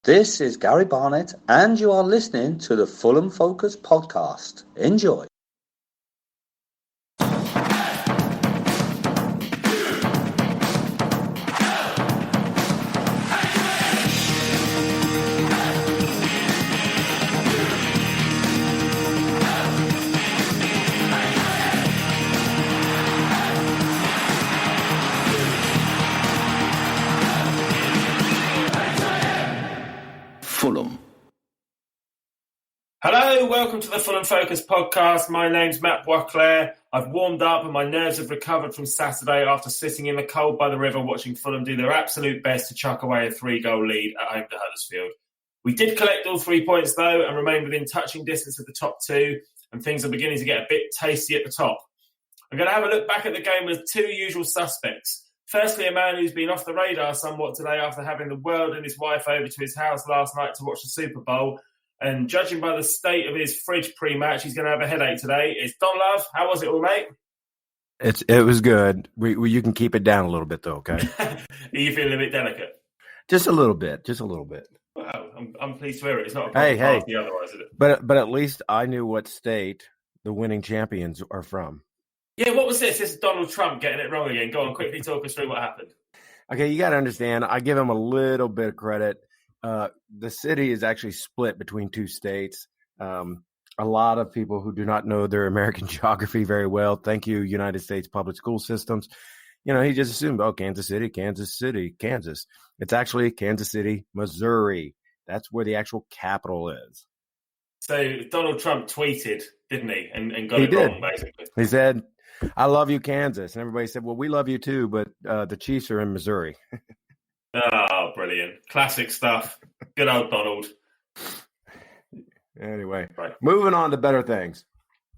This is Gary Barnett, and you are listening to the Fulham Focus podcast. Enjoy. Fulham. Hello, welcome to the Fulham Focus podcast. My name's Matt Boisclair. I've warmed up and my nerves have recovered from Saturday after sitting in the cold by the river watching Fulham do their absolute best to chuck away a 3-goal lead at home to Huddersfield. We did collect all 3 points though and remain within touching distance of the top two, and things are beginning to get a bit tasty at the top. I'm going to have a look back at the game with two usual suspects. Firstly, a man who's been off the radar somewhat today after having the world and his wife over to his house last night to watch the Super Bowl. And judging by the state of his fridge pre-match, he's going to have a headache today. It's Don Love. How was it all, mate? It was good. You can keep it down a little bit, though, okay? Are you feeling a bit delicate? Just a little bit. Wow, I'm pleased to hear it. It's not a Hey. party otherwise, is it? But at least I knew what state the winning champions are from. Yeah, what was this? This is Donald Trump getting it wrong again. Go on, quickly talk us through what happened. Okay, you got to understand, I give him a little bit of credit. The city is actually split between two states. A lot of people who do not know their American geography very well, thank you, United States public school systems. You know, he just assumed, Kansas City, Kansas. It's actually Kansas City, Missouri. That's where the actual capital is. So Donald Trump tweeted, didn't he? And got it wrong, basically. He said, I love you, Kansas. And everybody said, well, we love you too, but the Chiefs are in Missouri. Oh, brilliant. Classic stuff. Good old Donald. Anyway, right. Moving on to better things.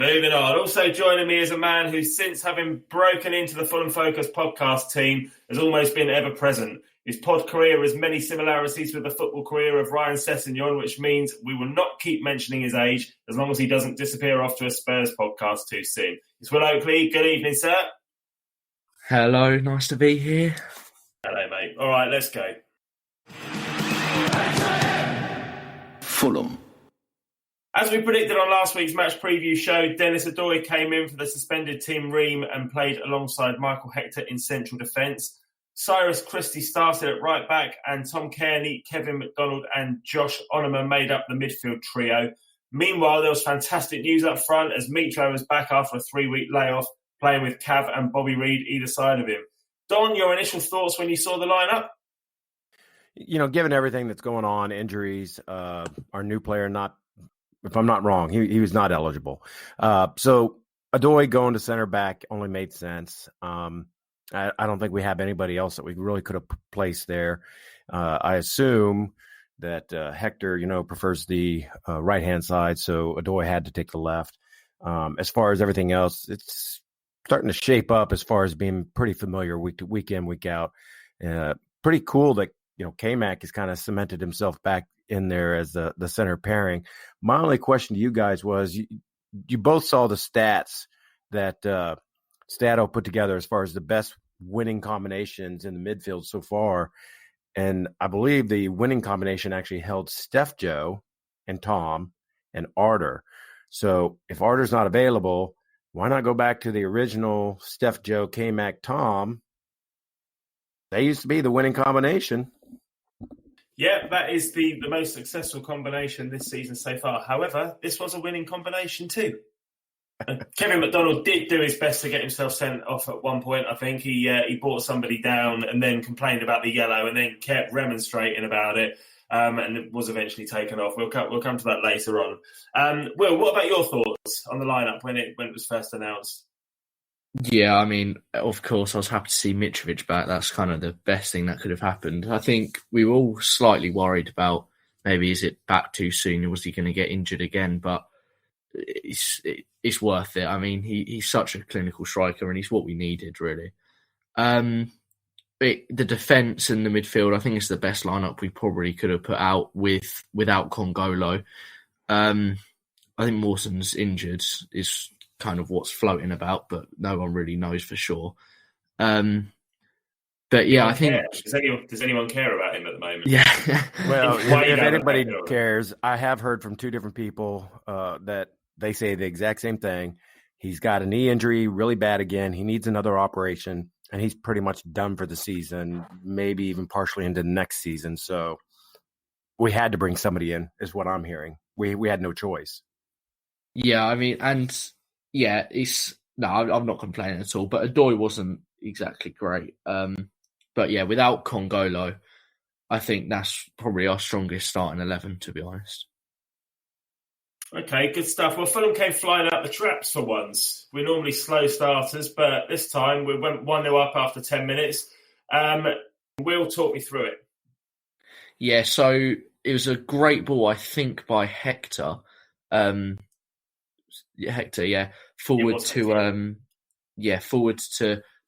Moving on. Also joining me is a man who, since having broken into the Fulham Focus podcast team, has almost been ever present. His pod career has many similarities with the football career of Ryan Sessegnon, which means we will not keep mentioning his age as long as he doesn't disappear off to a Spurs podcast too soon. It's Will Oakley. Good evening, sir. Hello, nice to be here. Hello, mate. All right, let's go. Fulham. As we predicted on last week's match preview show, Dennis Adoy came in for the suspended Tim Ream and played alongside Michael Hector in central defence. Cyrus Christie started at right back, and Tom Kearney, Kevin McDonald and Josh Onomah made up the midfield trio. Meanwhile, there was fantastic news up front as Mitro was back after a 3-week layoff, playing with Cav and Bobby Reid either side of him. Don, your initial thoughts when you saw the lineup? You know, given everything that's going on, injuries, our new player if I'm not wrong, he was not eligible. So Adoy going to center back only made sense. I don't think we have anybody else that we really could have placed there. I assume that Hector, prefers the right-hand side, so Adoy had to take the left. As far as everything else, it's starting to shape up as far as being pretty familiar week in, week out. Pretty cool that, K-Mac has kind of cemented himself back in there as the center pairing. My only question to you guys was, you both saw the stats that Stato put together as far as the best winning combinations in the midfield so far. And I believe the winning combination actually held Steph Joe and Tom and Arter. So if Arter's not available, why not go back to the original Steph Joe, K-Mac, Tom? They used to be the winning combination. Yeah, that is the most successful combination this season so far. However, this was a winning combination too. Kevin McDonald did do his best to get himself sent off at one point. I think he brought somebody down and then complained about the yellow and then kept remonstrating about it, and it was eventually taken off. We'll come to that later on. Will, what about your thoughts on the lineup when it was first announced? Yeah, I mean, of course, I was happy to see Mitrovic back. That's kind of the best thing that could have happened. I think we were all slightly worried about maybe is it back too soon or was he going to get injured again? But it's worth it. I mean, he's such a clinical striker and he's what we needed, really. The defence and the midfield, I think it's the best lineup we probably could have put out without Congolo. I think Mawson's injured is kind of what's floating about, but no one really knows for sure. But yeah, I think does anyone care about him at the moment? Yeah. Well, if anybody cares, I have heard from two different people that they say the exact same thing. He's got a knee injury, really bad again. He needs another operation, and he's pretty much done for the season, maybe even partially into the next season. So we had to bring somebody in, is what I'm hearing. We had no choice. Yeah, I mean, and yeah, I'm not complaining at all. But Adoy wasn't exactly great. But yeah, without Congolo, I think that's probably our strongest starting 11, to be honest. Okay, good stuff. Well, Fulham came flying out the traps for once. We're normally slow starters, but this time we went 1-0 up after 10 minutes. Will talk me through it. Yeah, so it was a great ball, I think, by Hector. Forward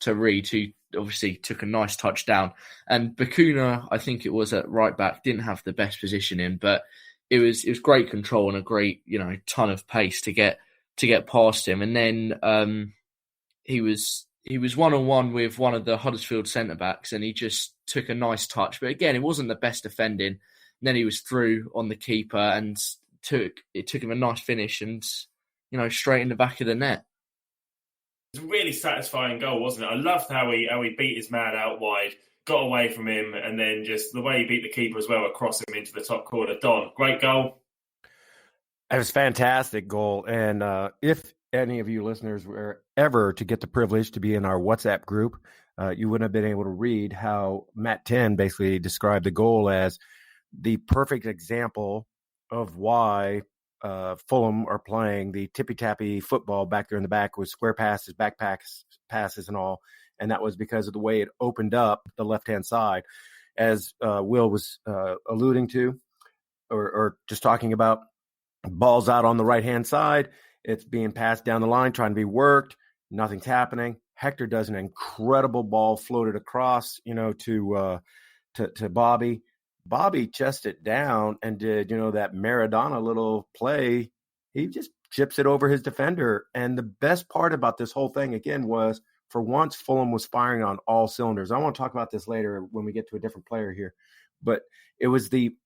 to Reed, who obviously took a nice touch down. And Bakuna, I think it was at right back, didn't have the best position in, but it was great control and a great, ton of pace to get past him. And then he was one-on-one with one of the Huddersfield centre-backs, and he just took a nice touch. But again, it wasn't the best defending. And then he was through on the keeper, and it took him a nice finish and, straight in the back of the net. It was a really satisfying goal, wasn't it? I loved how he beat his man out wide, got away from him, and then just the way he beat the keeper as well, across him into the top corner. Don, great goal. It was a fantastic goal. And if any of you listeners were ever to get the privilege to be in our WhatsApp group, you wouldn't have been able to read how Matt 10 basically described the goal as the perfect example of why Fulham are playing the tippy-tappy football back there in the back with square passes, back passes and all. And that was because of the way it opened up the left-hand side, as Will was alluding to, or just talking about. Ball's out on the right-hand side. It's being passed down the line, trying to be worked. Nothing's happening. Hector does an incredible ball floated across, to Bobby. Bobby chested it down and did, that Maradona little play. He just chips it over his defender. And the best part about this whole thing, again, was for once Fulham was firing on all cylinders. I want to talk about this later when we get to a different player here. But it was the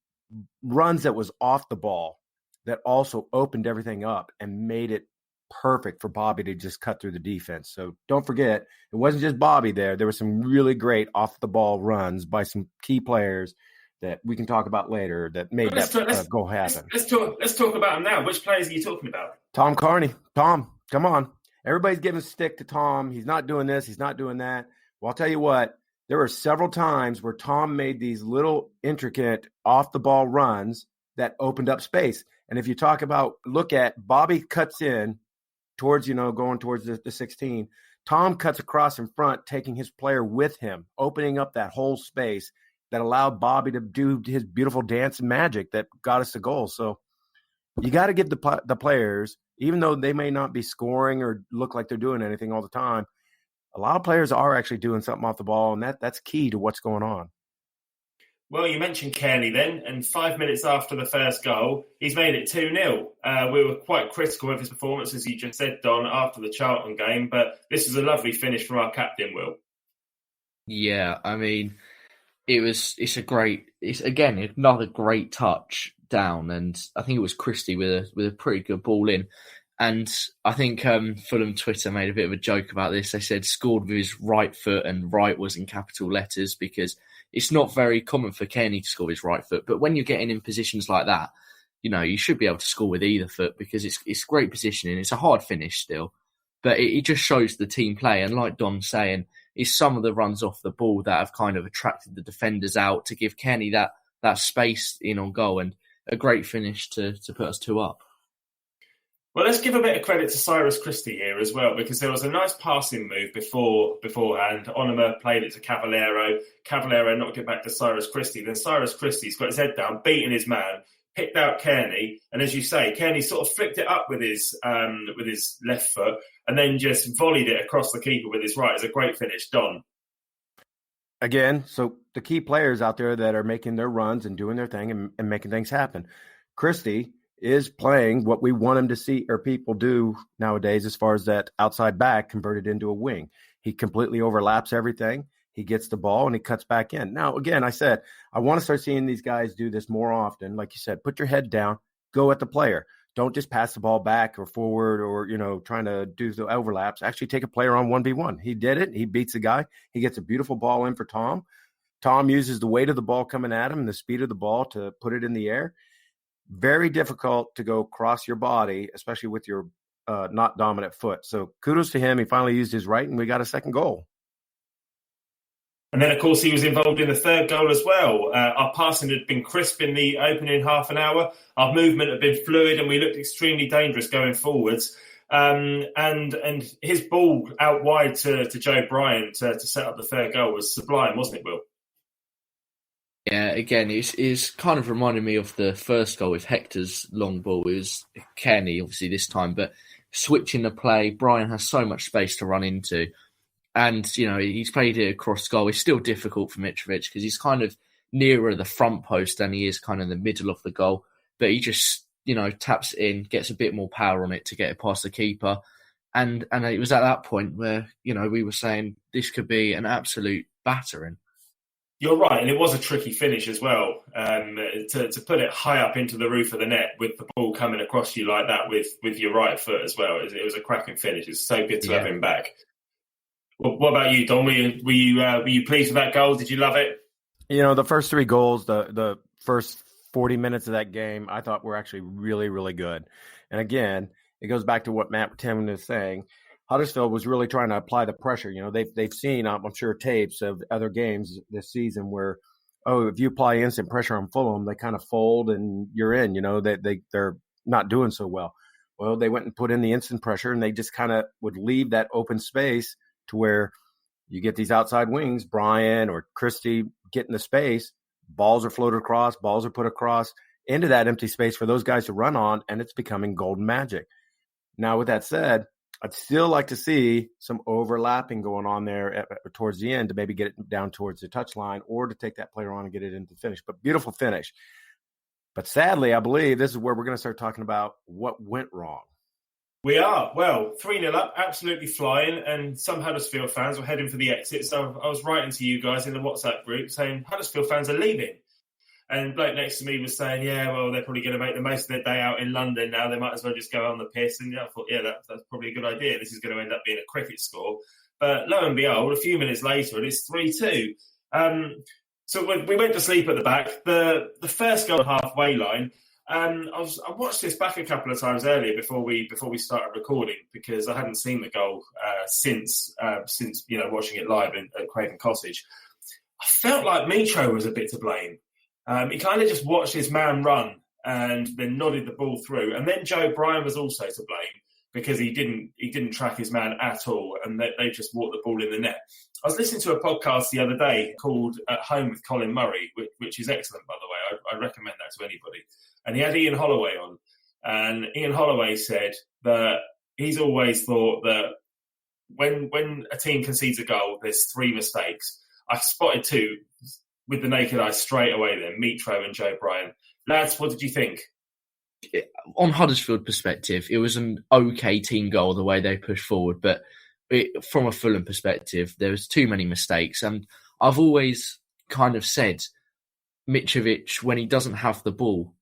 runs that was off the ball that also opened everything up and made it perfect for Bobby to just cut through the defense. So don't forget, it wasn't just Bobby there. There were some really great off-the-ball runs by some key players that we can talk about later that made that goal happen. Let's talk about them now. Which players are you talking about? Tom Carney. Tom, come on. Everybody's giving stick to Tom. He's not doing this. He's not doing that. Well, I'll tell you what. There were several times where Tom made these little intricate off-the-ball runs that opened up space. And if you look at Bobby cuts in towards, going towards the 16, Tom cuts across in front, taking his player with him, opening up that whole space that allowed Bobby to do his beautiful dance and magic that got us the goal. So you got to give the players, even though they may not be scoring or look like they're doing anything all the time, a lot of players are actually doing something off the ball, and that's key to what's going on. Well, you mentioned Kearney then, and 5 minutes after the first goal, he's made it 2-0. We were quite critical of his performance, as you just said, Don, after the Charlton game, but this is a lovely finish from our captain, Will. Yeah, I mean, it's again another great touch down, and I think it was Christie with a pretty good ball in. And I think Fulham Twitter made a bit of a joke about this. They said scored with his right foot, and right was in capital letters because it's not very common for Kearney to score with his right foot. But when you're getting in positions like that, you should be able to score with either foot because it's great positioning. It's a hard finish still, but it just shows the team play. And like Don's saying, it's some of the runs off the ball that have kind of attracted the defenders out to give Kearney that space in on goal, and a great finish to put us 2 up. Well, let's give a bit of credit to Cyrus Christie here as well, because there was a nice passing move beforehand. Onuma played it to Cavallero. Cavallero knocked it back to Cyrus Christie. Then Cyrus Christie's got his head down, beating his man, picked out Kearney. And as you say, Kearney sort of flicked it up with his left foot and then just volleyed it across the keeper with his right. It's a great finish. Don. Again, so the key players out there that are making their runs and doing their thing and making things happen. Christie is playing what we want him to see or people do nowadays as far as that outside back converted into a wing. He completely overlaps everything. he gets the ball and he cuts back in. Now, again, I said, I want to start seeing these guys do this more often. Like you said, put your head down, go at the player. Don't just pass the ball back or forward or, trying to do the overlaps. Actually take a player on 1v1. He did it. He beats the guy. He gets a beautiful ball in for Tom. Tom uses the weight of the ball coming at him and the speed of the ball to put it in the air. Very difficult to go cross your body, especially with your not dominant foot. So kudos to him. He finally used his right, and we got a second goal. And then, of course, he was involved in the third goal as well. Our passing had been crisp in the opening half an hour. Our movement had been fluid, and we looked extremely dangerous going forwards. And his ball out wide to Joe Bryan to set up the third goal was sublime, wasn't it, Will? Yeah, again, it's kind of reminded me of the first goal with Hector's long ball. It was Kenny, obviously, this time, but switching the play, Bryan has so much space to run into. And, he's played it across goal. It's still difficult for Mitrovic because he's kind of nearer the front post than he is kind of the middle of the goal. But he just, taps it in, gets a bit more power on it to get it past the keeper. And it was at that point where, we were saying this could be an absolute battering. You're right, and it was a tricky finish as well. To put it high up into the roof of the net with the ball coming across you like that with your right foot as well. It was a cracking finish. It's so good to have him back. Well, what about you, Don? Were you pleased with that goal? Did you love it? The first three goals, the first 40 minutes of that game, I thought were actually really, really good. And again, it goes back to what Matt Tim was saying. Huddersfield was really trying to apply the pressure. They've seen, I'm sure, tapes of other games this season where, if you apply instant pressure on Fulham, they kind of fold and you're in. They're not doing so well. Well, they went and put in the instant pressure, and they just kind of would leave that open space to where you get these outside wings, Bryan or Christie get in the space, balls are floated across, balls are put across into that empty space for those guys to run on, and it's becoming golden magic. Now, with that said, I'd still like to see some overlapping going on there towards the end to maybe get it down towards the touchline or to take that player on and get it into the finish. But beautiful finish. But sadly, I believe this is where we're going to start talking about what went wrong. We are. Well, 3-0 up, absolutely flying, and some Huddersfield fans were heading for the exit. So I was writing to you guys in the WhatsApp group saying Huddersfield fans are leaving. And the bloke next to me was saying, yeah, well, they're probably going to make the most of their day out in London now. They might as well just go on the piss. And I thought, that's probably a good idea. This is going to end up being a cricket score. But lo and behold, a few minutes later, and it's 3-2. So we went to sleep at the back. The first goal halfway line, I watched this back a couple of times earlier before we started recording because I hadn't seen the goal since watching it live at Craven Cottage. I felt like Mitro was a bit to blame. He kind of just watched his man run and then nodded the ball through. And then Joe Bryan was also to blame because he didn't track his man at all, and they just walked the ball in the net. I was listening to a podcast the other day called At Home with Colin Murray, which is excellent, by the way. I recommend that to anybody. And he had Ian Holloway on. And Ian Holloway said that he's always thought that when a team concedes a goal, there's three mistakes. I spotted two with the naked eye straight away then, Mitro and Joe Bryan. Lads, what did you think? On Huddersfield perspective, it was an okay team goal the way they pushed forward, but from a Fulham perspective, there was too many mistakes. And I've always kind of said Mitrovic, when he doesn't have the ball,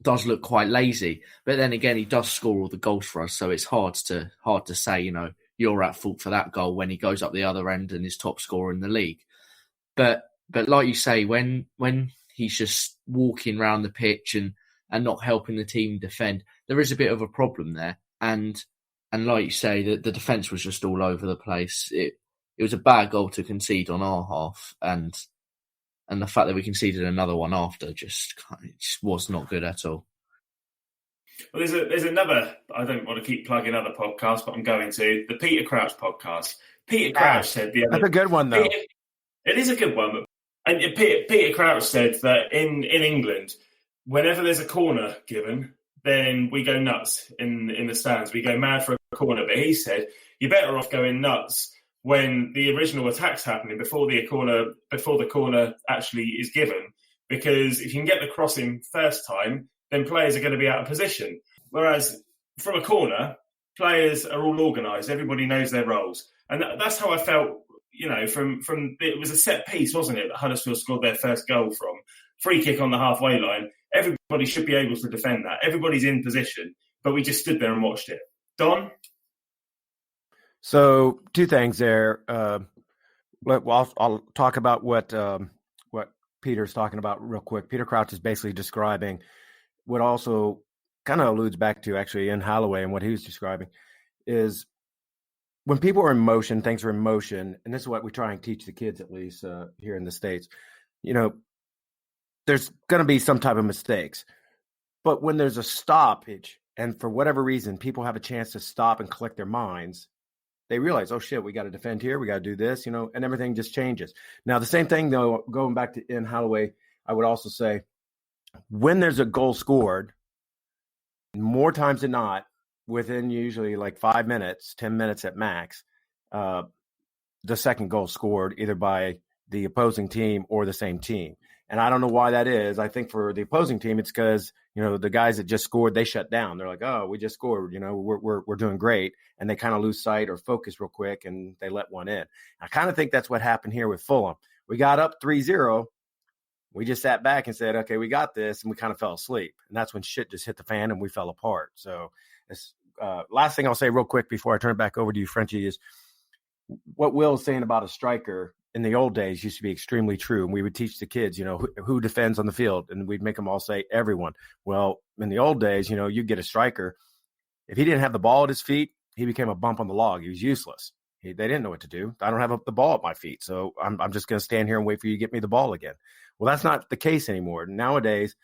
does look quite lazy. But then again, he does score all the goals for us, so it's hard to say, you're at fault for that goal when he goes up the other end and is top scorer in the league. But like you say, when he's just walking around the pitch and not helping the team defend, there is a bit of a problem there. And like you say, the defence was just all over the place. It was a bad goal to concede on our half, and the fact that we conceded another one after just was not good at all. Well, there's another, I don't want to keep plugging other podcasts, but I'm going to, the Peter Crouch podcast. Peter Crouch said the other... That's a good one, though. It is a good one. And Peter Crouch said that in England, whenever there's a corner given, then we go nuts in the stands. We go mad for a corner. But he said, you're better off going nuts when the original attack's happening before the corner actually is given. Because if you can get the crossing first time, then players are going to be out of position. Whereas from a corner, players are all organised. Everybody knows their roles. And that's how I felt, from it was a set piece, wasn't it, that Huddersfield scored their first goal from. Free kick on the halfway line. Everybody should be able to defend that. Everybody's in position, but we just stood there and watched it. Don? So 2 things there. I'll talk about what Peter's talking about real quick. Peter Crouch is basically describing what also kind of alludes back to actually in Holloway, and what he was describing is when people are in motion, things are in motion, and this is what we try and teach the kids, at least here in the States. There's going to be some type of mistakes, but when there's a stoppage, and for whatever reason, people have a chance to stop and collect their minds, they realize, oh shit, we got to defend here. We got to do this, and everything just changes. Now, the same thing though, going back to in Holloway, I would also say when there's a goal scored, more times than not, within usually like 5 minutes, 10 minutes at max, the second goal scored either by the opposing team or the same team. And I don't know why that is. I think for the opposing team, it's because, the guys that just scored, they shut down. They're like, oh, we just scored, we're doing great. And they kind of lose sight or focus real quick, and they let one in. I kind of think that's what happened here with Fulham. We got up 3-0. We just sat back and said, okay, we got this. And we kind of fell asleep. And that's when shit just hit the fan and we fell apart. So this last thing I'll say real quick before I turn it back over to you, Frenchie, is what Will's saying about a striker in the old days used to be extremely true. And we would teach the kids, who defends on the field, and we'd make them all say everyone. Well, in the old days, you get a striker. If he didn't have the ball at his feet, he became a bump on the log. He was useless. They didn't know what to do. I don't have the ball at my feet, so I'm just going to stand here and wait for you to get me the ball again. Well, that's not the case anymore. Nowadays,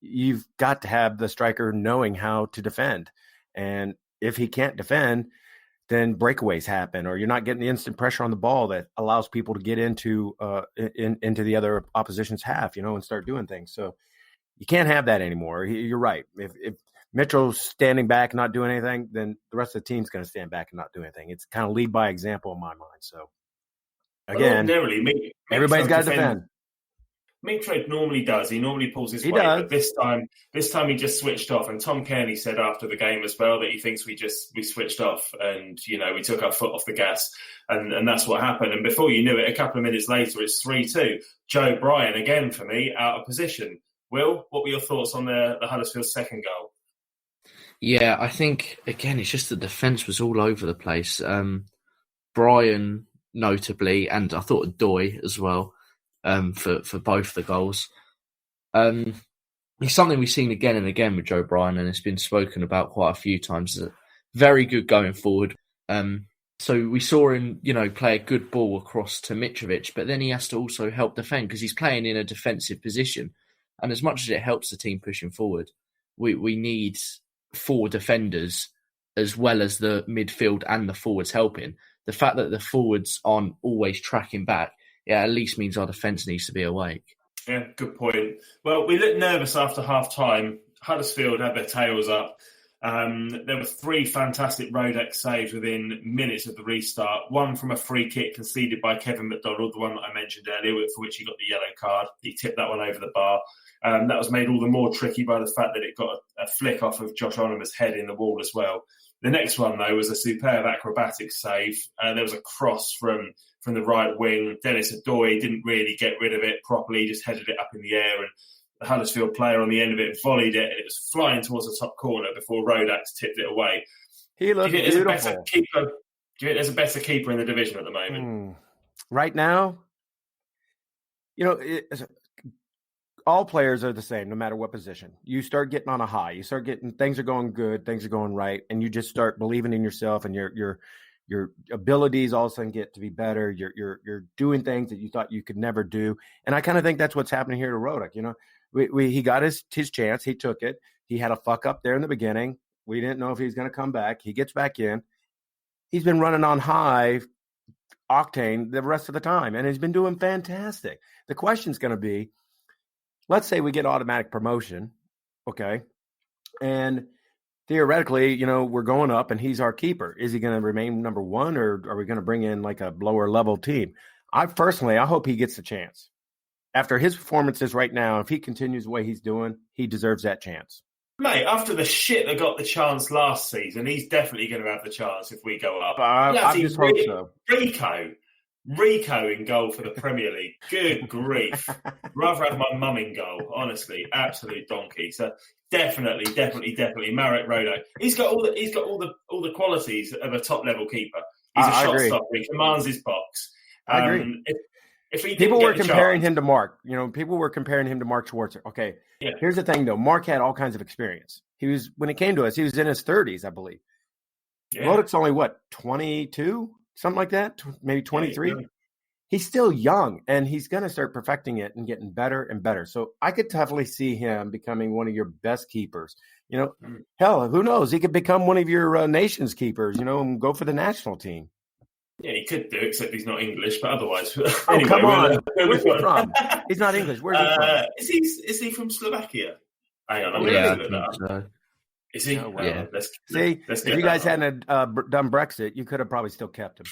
you've got to have the striker knowing how to defend. And if he can't defend, then breakaways happen, or you're not getting the instant pressure on the ball that allows people to get into the other opposition's half, and start doing things. So you can't have that anymore. You're right. If Mitchell's standing back and not doing anything, then the rest of the team's going to stand back and not do anything. It's kind of lead by example in my mind. So again, everybody's got to defend. Mitrovic normally does. He normally pulls his weight, but this time he just switched off. And Tom Kearney said after the game as well that he thinks we switched off, and we took our foot off the gas, and that's what happened. And before you knew it, a couple of minutes later, it's 3-2. Joe Bryan again for me out of position. Will, what were your thoughts on the Huddersfield second goal? Yeah, I think again it's just the defence was all over the place. Bryan notably, and I thought Doy as well. For both the goals. It's something we've seen again and again with Joe Bryan, and it's been spoken about quite a few times. Very good going forward. So we saw him, play a good ball across to Mitrovic, but then he has to also help defend because he's playing in a defensive position. And as much as it helps the team pushing forward, we need 4 defenders as well as the midfield and the forwards helping. The fact that the forwards aren't always tracking back, at least means our defence needs to be awake. Yeah, good point. Well, we looked nervous after half-time. Huddersfield had their tails up. There were 3 fantastic Rodak saves within minutes of the restart. One from a free kick conceded by Kevin McDonald, the one that I mentioned earlier, for which he got the yellow card. He tipped that one over the bar. That was made all the more tricky by the fact that it got a flick off of Josh Onoma's head in the wall as well. The next one, though, was a superb acrobatic save. There was a cross from the right wing. Dennis Adoy didn't really get rid of it properly, just headed it up in the air, and the Huddersfield player on the end of it volleyed it, and it was flying towards the top corner before Rodak tipped it away. He looked beautiful. Do you think there's a better keeper in the division at the moment? Right now, all players are the same, no matter what position. You start getting on a high. You start getting things are going good, things are going right, and you just start believing in yourself, and your abilities all of a sudden get to be better. You're doing things that you thought you could never do, and I kind of think that's what's happening here to Rodak. He got his chance, he took it. He had a fuck up there in the beginning. We didn't know if he was going to come back. He gets back in. He's been running on high octane the rest of the time, and he's been doing fantastic. The question's going to be, let's say we get automatic promotion, okay, and theoretically, we're going up and he's our keeper. Is he going to remain number 1, or are we going to bring in like a lower level team? I hope he gets the chance. After his performances right now, if he continues the way he's doing, he deserves that chance. Mate, after the shit that got the chance last season, he's definitely going to have the chance if we go up. I just hope so. Rico, Rico in goal for the Premier League. Good grief. Rather have my mum in goal, honestly. Absolute donkey. So definitely Marek Rodo. He's got all the qualities of a top level keeper. He's a shot stopper. He commands his box. I agree. If he people were comparing him to Mark. People were comparing him to Mark Schwarzer. Okay. Yeah. Here's the thing, though. Mark had all kinds of experience. When it came to us, he was in his 30s, I believe. Yeah. Roddick's only 22, something like that, maybe 23. Yeah, He's still young, and he's going to start perfecting it and getting better and better. So I could definitely see him becoming one of your best keepers. Hell, who knows? He could become one of your nation's keepers. And go for the national team. Yeah, he could do, except he's not English. But otherwise, anyway, come on. Where's he from? He's not English. Where's he from? Is he from Slovakia? Hang on, I'm yeah, going to look that up. Is he? Oh, well. Yeah. Let's if you guys hadn't done Brexit, you could have probably still kept him.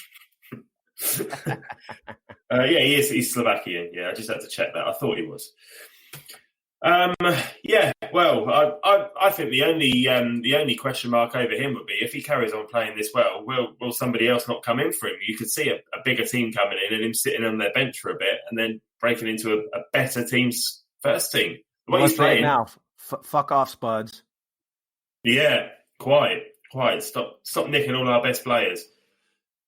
He is. He's Slovakian. Yeah, I just had to check that. I thought he was. Well, I think the only question mark over him would be if he carries on playing this well, will somebody else not come in for him? You could see a bigger team coming in and him sitting on their bench for a bit and then breaking into a better team's first team. What he's playing now, fuck off, Spuds. Yeah, quiet. Stop nicking all our best players.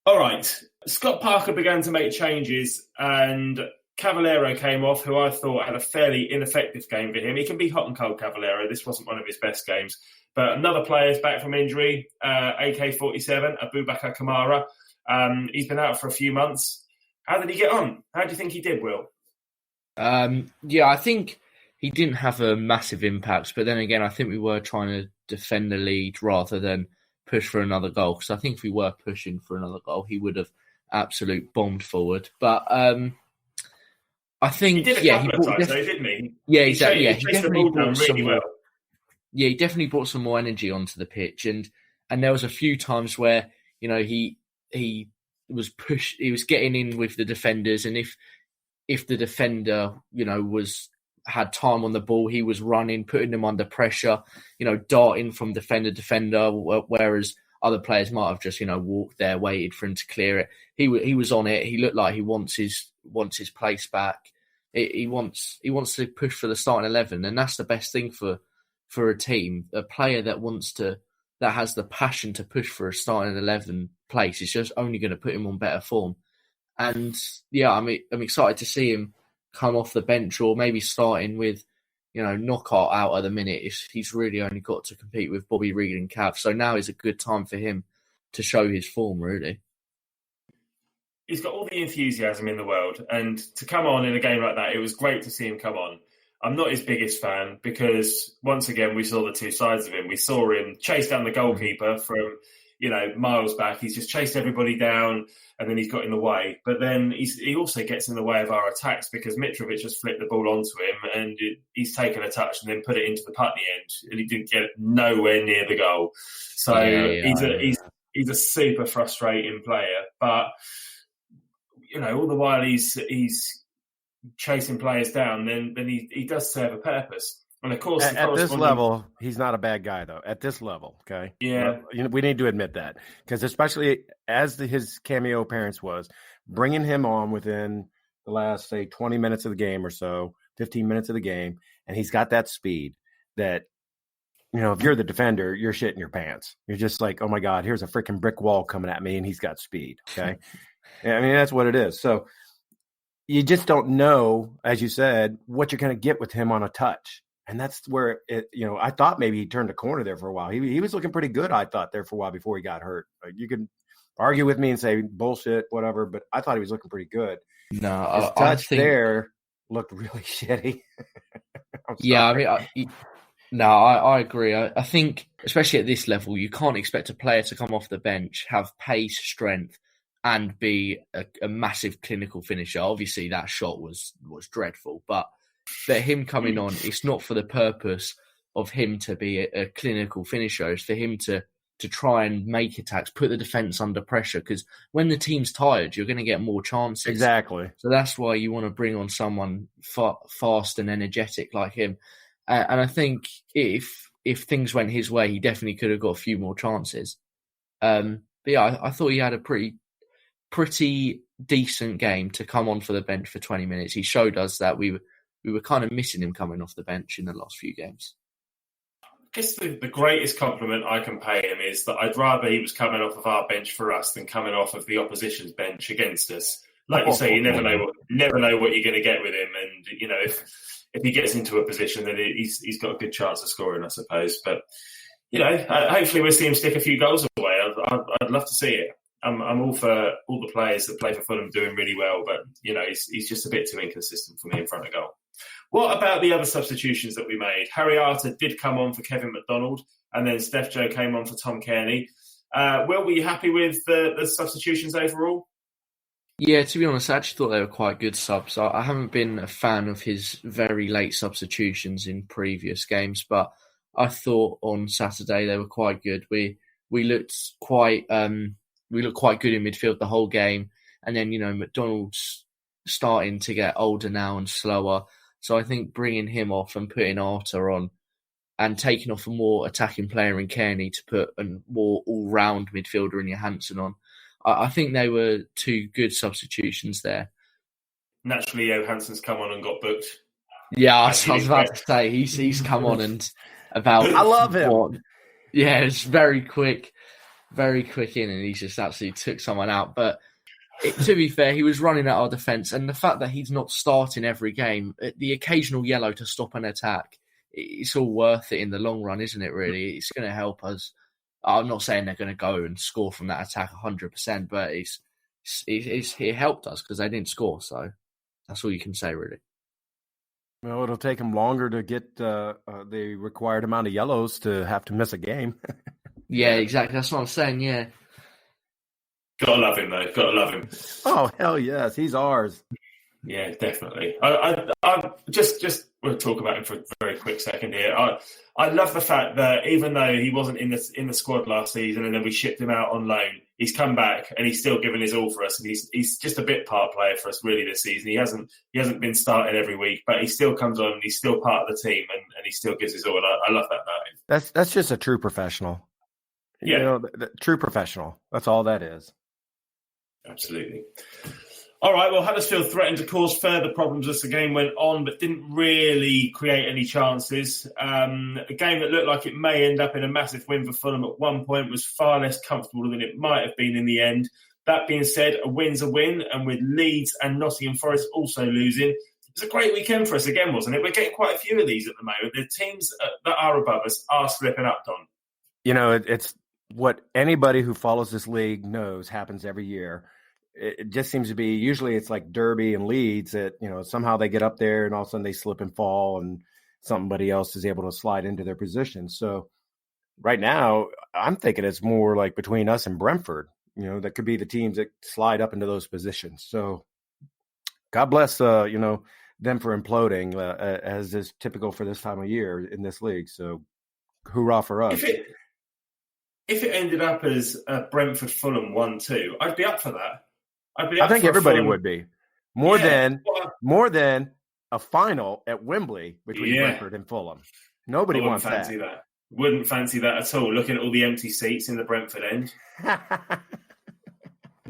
All right, Scott Parker began to make changes and Cavallero came off, who I thought had a fairly ineffective game for him. He can be hot and cold, Cavallero. This wasn't one of his best games. But another player's back from injury, AK-47, Abubakar Kamara. He's been out for a few months. How did he get on? How do you think he did, Will? I think he didn't have a massive impact. But then again, I think we were trying to defend the lead rather than push for another goal. Because I think if we were pushing for another goal, he would have absolute bombed forward. But I think he did a couple of times, though, didn't he? Yeah, exactly. He definitely brought some really well. Yeah, he definitely brought some more energy onto the pitch, and there was a few times where he was pushed. He was getting in with the defenders, and if the defender had time on the ball, he was running, putting them under pressure, darting from defender to defender, whereas other players might have just walked there, waited for him to clear it. He was on it. He looked like he wants his place back. He wants to push for the starting 11, and that's the best thing for a team. A player that has the passion to push for a starting 11 place is just only going to put him on better form. And I'm excited to see him come off the bench or maybe starting with Knockout out at the minute. He's really only got to compete with Bobby Reed and Cav. So now is a good time for him to show his form, really. He's got all the enthusiasm in the world, and to come on in a game like that, it was great to see him come on. I'm not his biggest fan because, once again, we saw the two sides of him. We saw him chase down the goalkeeper from, miles back. He's just chased everybody down, and then he's got in the way. But then he also gets in the way of our attacks because Mitrovic just flipped the ball onto him, and he's taken a touch and then put it into the putt in the end, and he didn't get nowhere near the goal. So he's a super frustrating player, but all the while he's chasing players down, then he does serve a purpose. And of course, at this level, he's not a bad guy, though. At this level, okay? Yeah. We need to admit that. Because especially as his cameo appearance was, bringing him on within the last, say, 20 minutes of the game or so, 15 minutes of the game, and he's got that speed that, if you're the defender, you're shitting your pants. You're just like, oh, my God, here's a freaking brick wall coming at me, and he's got speed, okay? That's what it is. So you just don't know, as you said, what you're going to get with him on a touch. And that's where I thought maybe he turned a corner there for a while. He was looking pretty good, I thought, there for a while before he got hurt. You could argue with me and say bullshit, whatever, but I thought he was looking pretty good. No, his touch there looked really shitty. I agree. I think, especially at this level, you can't expect a player to come off the bench, have pace, strength, and be a massive clinical finisher. Obviously, that shot was dreadful, but him coming on, it's not for the purpose of him to be a clinical finisher. It's for him to try and make attacks, put the defence under pressure, because when the team's tired, you're going to get more chances. Exactly. So that's why you want to bring on someone fast and energetic like him. And I think if things went his way, he definitely could have got a few more chances. But yeah, I thought he had a pretty decent game to come on for the bench for 20 minutes. He showed us that we were kind of missing him coming off the bench in the last few games. I guess the greatest compliment I can pay him is that I'd rather he was coming off of our bench for us than coming off of the opposition's bench against us. Like you say, you never know what you're going to get with him, and if he gets into a position, then he's got a good chance of scoring, I suppose. But hopefully we'll see him stick a few goals away. I'd love to see it. I'm all for all the players that play for Fulham doing really well, but he's just a bit too inconsistent for me in front of goal. What about the other substitutions that we made? Harry Arter did come on for Kevin McDonald, and then Steph Joe came on for Tom Kearney. Will, were you happy with the substitutions overall? Yeah, to be honest, I actually thought they were quite good subs. I haven't been a fan of his very late substitutions in previous games, but I thought on Saturday they were quite good. We looked quite good in midfield the whole game, and then McDonald's starting to get older now and slower. So I think bringing him off and putting Arter on and taking off a more attacking player in Kearney to put a more all-round midfielder in Johansson on, I think they were two good substitutions there. Naturally, Johansson's come on and got booked. Yeah, I was about to say, he's come on and about... I love him. Yeah, it's very quick in, and he just absolutely took someone out. But to be fair, he was running at our defence, and the fact that he's not starting every game, the occasional yellow to stop an attack, it's all worth it in the long run, isn't it, really? It's going to help us. I'm not saying they're going to go and score from that attack 100%, but it helped us because they didn't score. So that's all you can say, really. Well, it'll take them longer to get the required amount of yellows to have to miss a game. Yeah, exactly. That's what I'm saying, yeah. Gotta love him, though. Gotta love him. Oh, hell yes. He's ours. Yeah, definitely. I just we'll talk about him for a very quick second here. I love the fact that even though he wasn't in the squad last season and then we shipped him out on loan, he's come back and he's still given his all for us, and he's just a bit part player for us really this season. He hasn't been starting every week, but he still comes on and he's still part of the team and he still gives his all. I love that about him. That's just a true professional. Yeah, true professional. That's all that is. Absolutely. All right, well, Huddersfield threatened to cause further problems as the game went on, but didn't really create any chances. A game that looked like it may end up in a massive win for Fulham at one point was far less comfortable than it might have been in the end. That being said, a win's a win, and with Leeds and Nottingham Forest also losing, it was a great weekend for us again, wasn't it? We're getting quite a few of these at the moment. The teams that are above us are slipping up, Don. It's what anybody who follows this league knows happens every year. It just seems to be, usually it's like Derby and Leeds that, somehow they get up there and all of a sudden they slip and fall and somebody else is able to slide into their position. So right now I'm thinking it's more like between us and Brentford, that could be the teams that slide up into those positions. So God bless, them for imploding as is typical for this time of year in this league. So hoorah for us. If it ended up as Brentford Fulham 1-2, I'd be up for that. I think everybody would be more than a final at Wembley between Brentford and Fulham. Nobody wants that. Wouldn't fancy that at all. Looking at all the empty seats in the Brentford end, at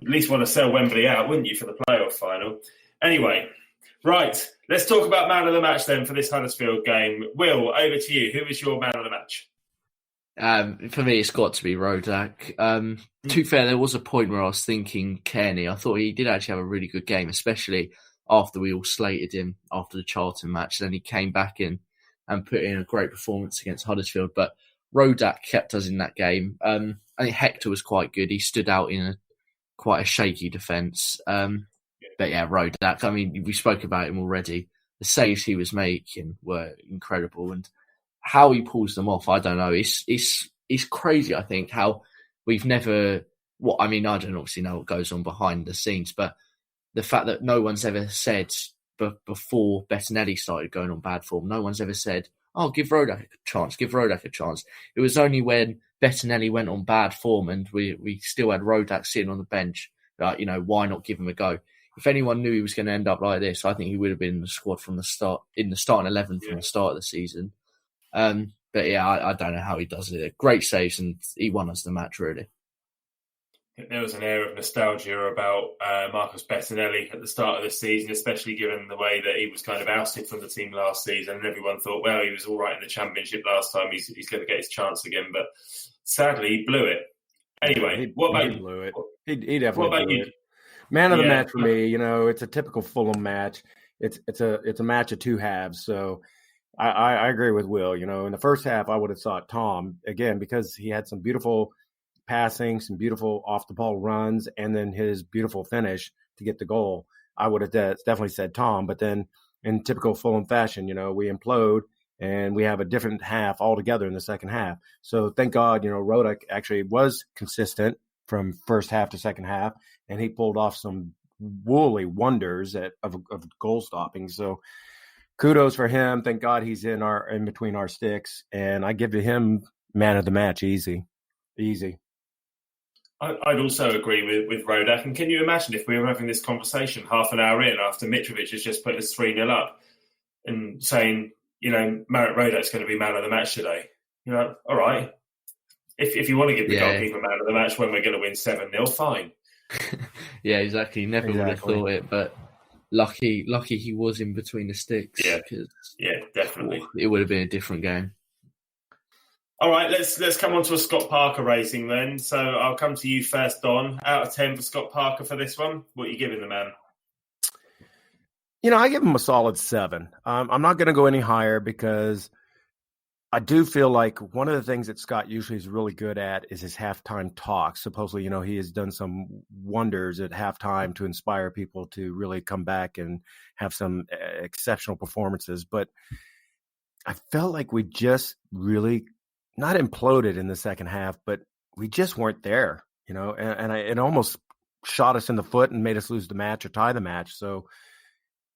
least want to sell Wembley out, wouldn't you, for the playoff final? Anyway, right. Let's talk about man of the match then for this Huddersfield game. Will, over to you. Who is your man of the match? For me, it's got to be Rodak. To be fair, there was a point where I was thinking Kearney. I thought he did actually have a really good game, especially after we all slated him after the Charlton match. Then he came back in and put in a great performance against Huddersfield. But Rodak kept us in that game. I think Hector was quite good. He stood out in quite a shaky defence. But yeah, Rodak, I mean, we spoke about him already. The saves he was making were incredible, and how he pulls them off, I don't know. It's crazy, I think, how we've never... I don't obviously know what goes on behind the scenes, but the fact that no one's ever said, before Bettinelli started going on bad form, no one's ever said, give Rodak a chance, give Rodak a chance. It was only when Bettinelli went on bad form and we still had Rodak sitting on the bench, why not give him a go? If anyone knew he was going to end up like this, I think he would have been in the squad from the start, in the starting 11 from the start of the season. But yeah, I don't know how he does it. Great saves, and he won us the match, really. There was an air of nostalgia about Marcus Bettinelli at the start of the season, especially given the way that he was kind of ousted from the team last season. And everyone thought, well, he was all right in the Championship last time. He's going to get his chance again. But sadly, he blew it. Anyway, He blew it. He definitely what about blew you? it. Man of the match for me, it's a typical Fulham match. It's a match of two halves. So I agree with Will. In the first half, I would have thought Tom, again, because he had some beautiful passing, some beautiful off the ball runs, and then his beautiful finish to get the goal. I would have definitely said Tom. But then in typical Fulham fashion, we implode and we have a different half altogether in the second half. So thank God, Rodek actually was consistent from first half to second half, and he pulled off some woolly wonders of goal stopping. So kudos for him. Thank God he's in between our sticks, and I give to him man of the match. Easy. I'd also agree with Rodek. And can you imagine if we were having this conversation half an hour in after Mitrovic has just put us 3-0 up and saying, Matt Rodek's going to be man of the match today? All right. If you want to give the goalkeeper man of the match when we're going to win 7-0, fine. Yeah, exactly. Never would have thought it, but lucky he was in between the sticks. Yeah, definitely. It would have been a different game. All right, let's come on to a Scott Parker rating then. So I'll come to you first, Don. Out of 10 for Scott Parker for this one. What are you giving the man? I give him a solid 7. I'm not going to go any higher because I do feel like one of the things that Scott usually is really good at is his halftime talk. Supposedly, he has done some wonders at halftime to inspire people to really come back and have some exceptional performances. But I felt like we just really not imploded in the second half, but we just weren't there, and it almost shot us in the foot and made us lose the match or tie the match. So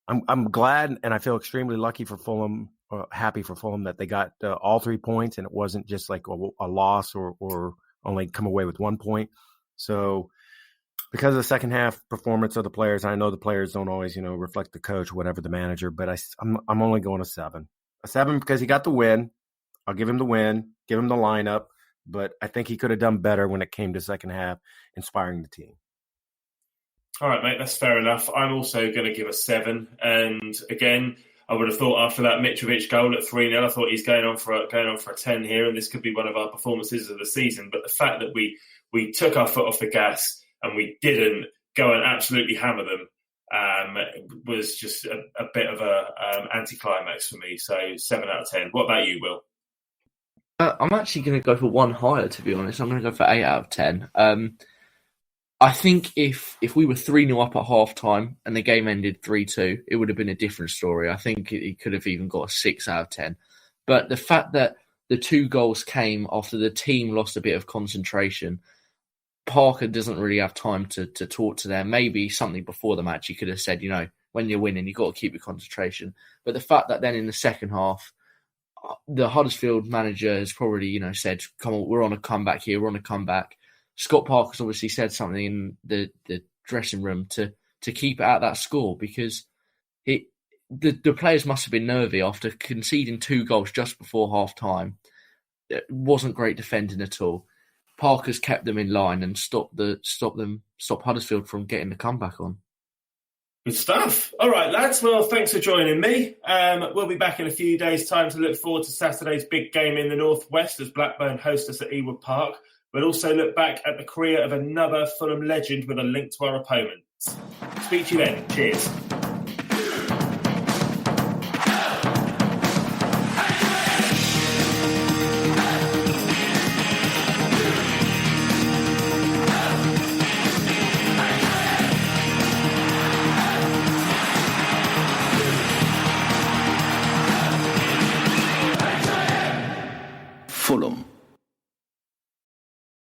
I'm glad, and I feel extremely lucky for Fulham, happy for Fulham that they got all 3 points, and it wasn't just like a loss or only come away with 1 point. So because of the second half performance of the players, I know the players don't always, reflect the coach, whatever the manager, but I'm only going a 7. A 7 because he got the win. I'll give him the win, give him the lineup, but I think he could have done better when it came to second half, inspiring the team. All right, mate, that's fair enough. I'm also going to give a 7. And again, I would have thought after that Mitrovic goal at 3-0, I thought he's going on for a 10 here, and this could be one of our performances of the season. But the fact that we took our foot off the gas and we didn't go and absolutely hammer them was just a bit of a anticlimax for me. So 7 out of 10. What about you, Will? I'm actually going to go for one higher, to be honest. I'm going to go for 8 out of 10. I think if we were 3-0 up at half-time and the game ended 3-2, it would have been a different story. I think he could have even got a 6 out of 10. But the fact that the 2 goals came after the team lost a bit of concentration, Parker doesn't really have time to talk to them. Maybe something before the match he could have said, when you're winning, you've got to keep your concentration. But the fact that then in the second half, the Huddersfield manager has probably, said, come on, we're on a comeback here, we're on a comeback. Scott Parker's obviously said something in the dressing room to keep it at that score because the players must have been nervy after conceding 2 goals just before half-time. It wasn't great defending at all. Parker's kept them in line and stopped Huddersfield from getting the comeback on. Good stuff. All right, lads. Well, thanks for joining me. We'll be back in a few days' time to look forward to Saturday's big game in the Northwest as Blackburn host us at Ewood Park. We'll also look back at the career of another Fulham legend with a link to our opponents. Speak to you then. Cheers. Fulham.